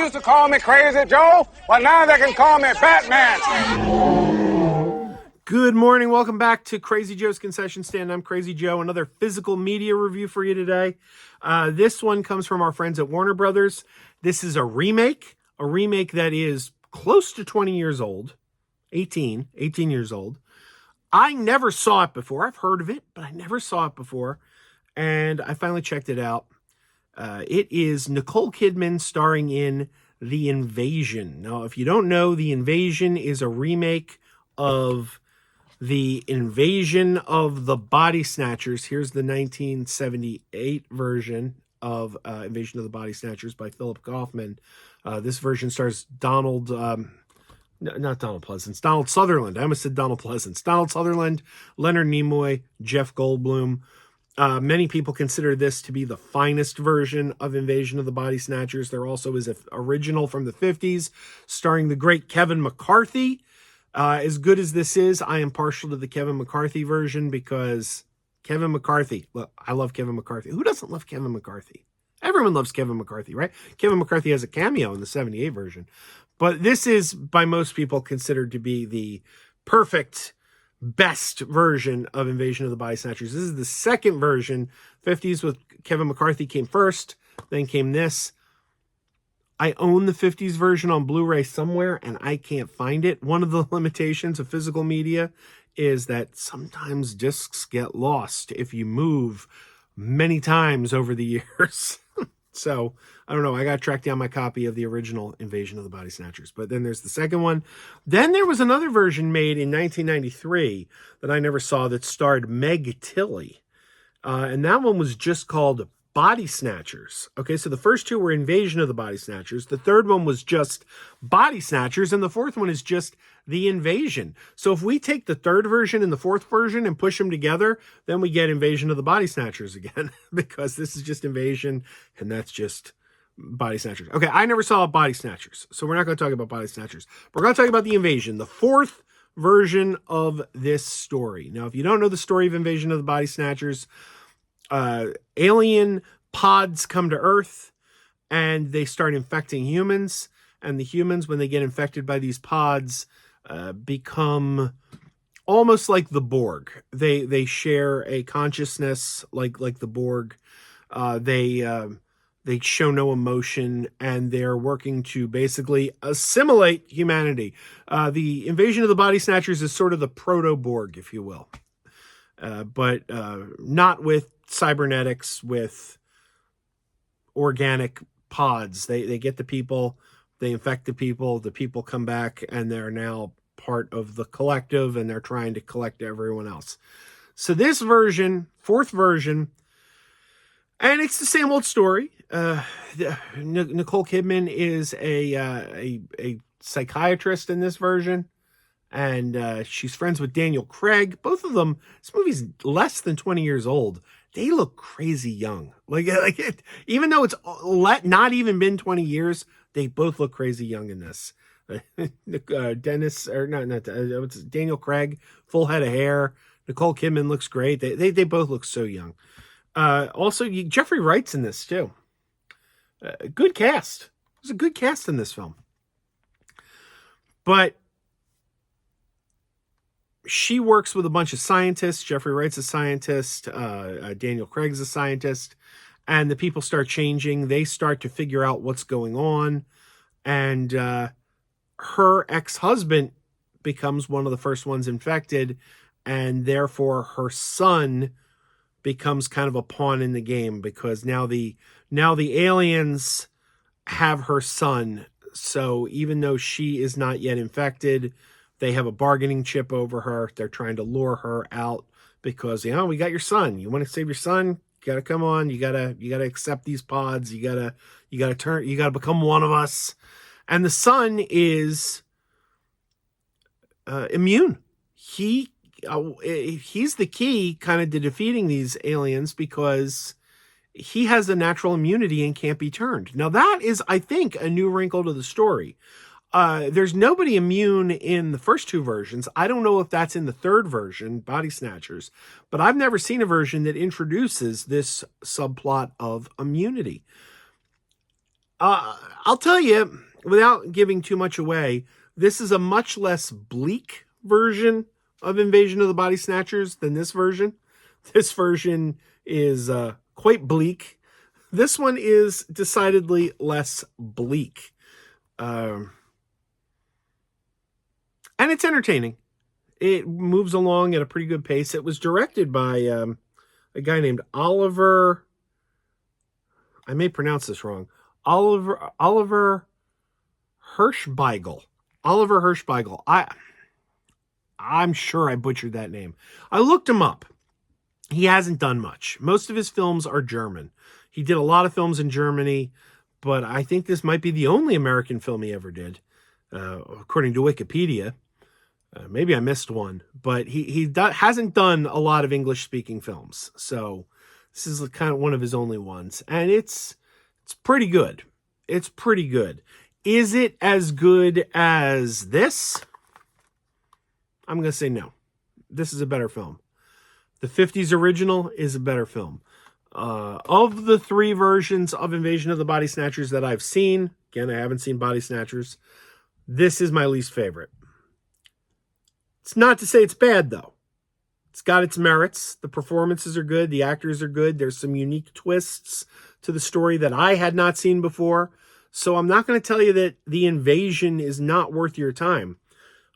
used to call me Crazy Joe, but now they can call me Batman. Good morning. Welcome back to Crazy Joe's Concession Stand. I'm Crazy Joe. Another physical media review for you today. This one comes from our friends at Warner Brothers. This is a remake that is close to 20 years old, 18 years old. I never saw it before. I've heard of it, but I never saw it before. And I finally checked it out. It is Nicole Kidman starring in The Invasion. Now, if you don't know, The Invasion is a remake of The Invasion of the Body Snatchers. Here's the 1978 version of Invasion of the Body Snatchers by Philip Kaufman. This version stars Donald Sutherland. I almost said Donald Pleasance. Donald Sutherland, Leonard Nimoy, Jeff Goldblum. Many people consider this to be the finest version of Invasion of the Body Snatchers. There also is an original from the 50s starring the great Kevin McCarthy. As good as this is, I am partial to the Kevin McCarthy version because Kevin McCarthy, look, I love Kevin McCarthy. Who doesn't love Kevin McCarthy? Everyone loves Kevin McCarthy, right? Kevin McCarthy has a cameo in the 78 version. But this is, by most people, considered to be the perfect, best version of Invasion of the Body Snatchers. This is the second version. 50s with Kevin McCarthy came first, then came this. I own the 50s version on Blu-ray somewhere, and I can't find it. One of the limitations of physical media is that sometimes discs get lost if you move many times over the years. So, I don't know. I got to track down my copy of the original Invasion of the Body Snatchers. But then there's the second one. Then there was another version made in 1993 that I never saw that starred Meg Tilly. And that one was just called Body Snatchers. Okay, so the first two were Invasion of the Body Snatchers. The third one was just Body Snatchers. And the fourth one is just The Invasion. So if we take the third version and the fourth version and push them together, then we get Invasion of the Body Snatchers again. Because this is just Invasion and that's just Body Snatchers. Okay, I never saw Body Snatchers. So we're not going to talk about Body Snatchers. We're going to talk about The Invasion, the fourth version of this story. Now, if you don't know the story of Invasion of the Body Snatchers, alien pods come to Earth and they start infecting humans, and the humans, when they get infected by these pods, become almost like the Borg. They share a consciousness like the Borg. They show no emotion, and they're working to basically assimilate humanity. The Invasion of the Body Snatchers is sort of the proto-Borg, if you will. But not with cybernetics, with organic pods. They get the people, they infect the people come back, and they're now part of the collective, and they're trying to collect everyone else. So this version, fourth version, and it's the same old story. Nicole Kidman is a psychiatrist in this version. And she's friends with Daniel Kreg. Both of them, this movie's less than 20 years old. They look crazy young. Even though it's not even been 20 years, they both look crazy young in this. Daniel Kreg, full head of hair. Nicole Kidman looks great. They both look so young. Also, Jeffrey Wright's in this too. Good cast. There's a good cast in this film. But she works with a bunch of scientists. Jeffrey Wright's a scientist. Daniel Craig's a scientist. And the people start changing. They start to figure out what's going on. And her ex-husband becomes one of the first ones infected. And therefore, her son becomes kind of a pawn in the game, because now the aliens have her son. So even though she is not yet infected, they have a bargaining chip over her. They're trying to lure her out because, we got your son. You want to save your son? You got to come on. You got to accept these pods. You got to become one of us. And the son is immune. He's the key kind of to defeating these aliens, because he has a natural immunity and can't be turned. Now that is, I think, a new wrinkle to the story. There's nobody immune in the first two versions. I don't know if that's in the third version, Body Snatchers, but I've never seen a version that introduces this subplot of immunity. I'll tell you, without giving too much away, this is a much less bleak version of Invasion of the Body Snatchers than this version. This version is quite bleak. This one is decidedly less bleak. And it's entertaining. It moves along at a pretty good pace. It was directed by a guy named Oliver. I may pronounce this wrong. Oliver Hirschbeigel. Oliver Hirschbeigel. I'm sure I butchered that name. I looked him up. He hasn't done much. Most of his films are German. He did a lot of films in Germany, but I think this might be the only American film he ever did, according to Wikipedia. Maybe I missed one, but he hasn't done a lot of English-speaking films. So this is kind of one of his only ones, and it's pretty good. It's pretty good. Is it as good as this? I'm going to say no. This is a better film. The 50s original is a better film. Of the three versions of Invasion of the Body Snatchers that I've seen, again, I haven't seen Body Snatchers, this is my least favorite. It's not to say it's bad, though. It's got its merits. The performances are good. The actors are good. There's some unique twists to the story that I had not seen before. So I'm not going to tell you that the Invasion is not worth your time.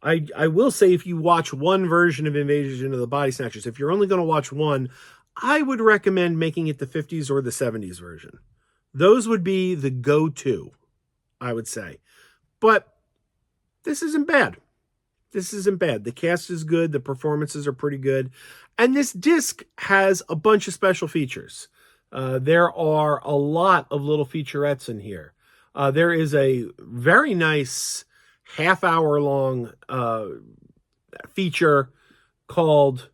I will say if you watch one version of Invasion of the Body Snatchers, if you're only going to watch one, I would recommend making it the 50s or the 70s version. Those would be the go-to, I would say. But this isn't bad. This isn't bad. The cast is good. The performances are pretty good. And this disc has a bunch of special features. There are a lot of little featurettes in here. There is a very nice half-hour-long feature called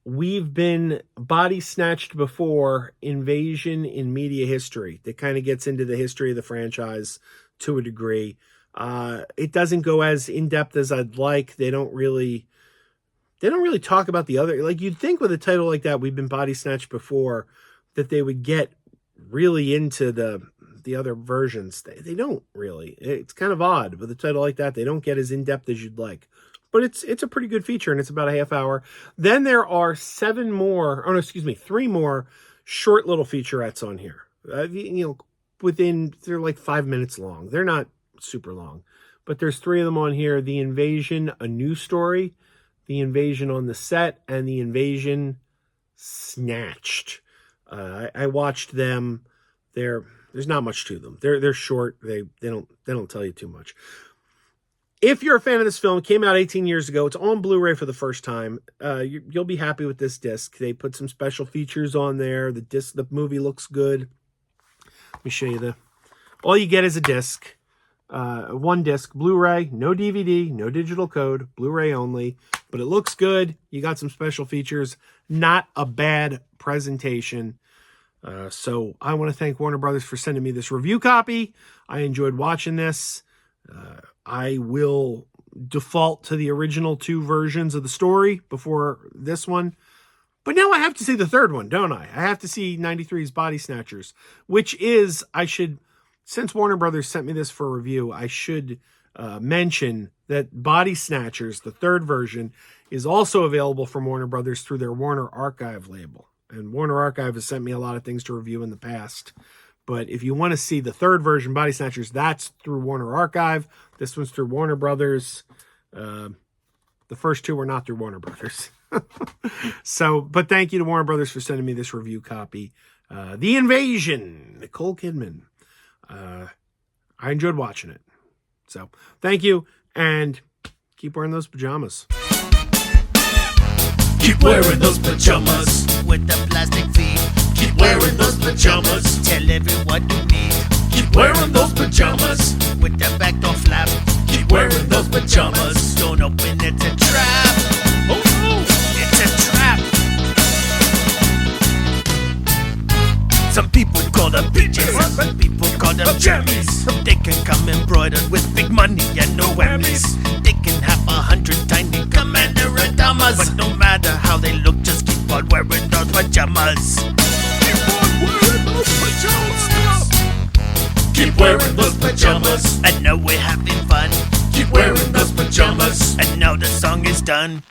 We've Been Body Snatched Before, Invasion in Media History, that kind of gets into the history of the franchise to a degree. It doesn't go as in-depth as I'd like. They don't really talk about the other, like you'd think with a title like that, We've Been Body Snatched Before, that they would get really into the other versions. They don't really. It's kind of odd with a title like that. They don't get as in-depth as you'd like. But it's a pretty good feature, and it's about a half hour. Then there are three more short little featurettes on here. They're like 5 minutes long. They're not super long. But there's three of them on here. The Invasion, A New Story, The Invasion on the Set, and The Invasion Snatched. I watched them. There's not much to them. They're short. They don't tell you too much. If you're a fan of this film, it came out 18 years ago. It's on Blu-ray for the first time. You'll be happy with this disc. They put some special features on there. The movie looks good. Let me show you all you get is a disc. One disc, Blu-ray, no DVD, no digital code, Blu-ray only. But it looks good. You got some special features. Not a bad presentation. So I want to thank Warner Brothers for sending me this review copy. I enjoyed watching this. I will default to the original two versions of the story before this one. But now I have to see the third one, don't I? I have to see 93's Body Snatchers, which is, since Warner Brothers sent me this for review, I should mention that Body Snatchers, the third version, is also available from Warner Brothers through their Warner Archive label. And Warner Archive has sent me a lot of things to review in the past. But if you want to see the third version, Body Snatchers, that's through Warner Archive. This one's through Warner Brothers. The first two were not through Warner Brothers. But thank you to Warner Brothers for sending me this review copy. The Invasion, Nicole Kidman. I enjoyed watching it. So thank you, and keep wearing those pajamas. Keep wearing those pajamas with the plastic feet. Keep wearing those pajamas. Tell everyone you meet. Keep wearing those pajamas with the back door flap. Keep wearing those pajamas. Don't open, it's a trap. Oh no, it's a trap. Some people call them PJs, some people call them jammies. They can come embroidered with big money and no whammies. They can have 100 tiny commander adamas, but no matter how they look, just keep on wearing those pajamas. Keep on wearing those pajamas. wearing those pajamas. And now we're having fun. Keep wearing those pajamas. And now the song is done.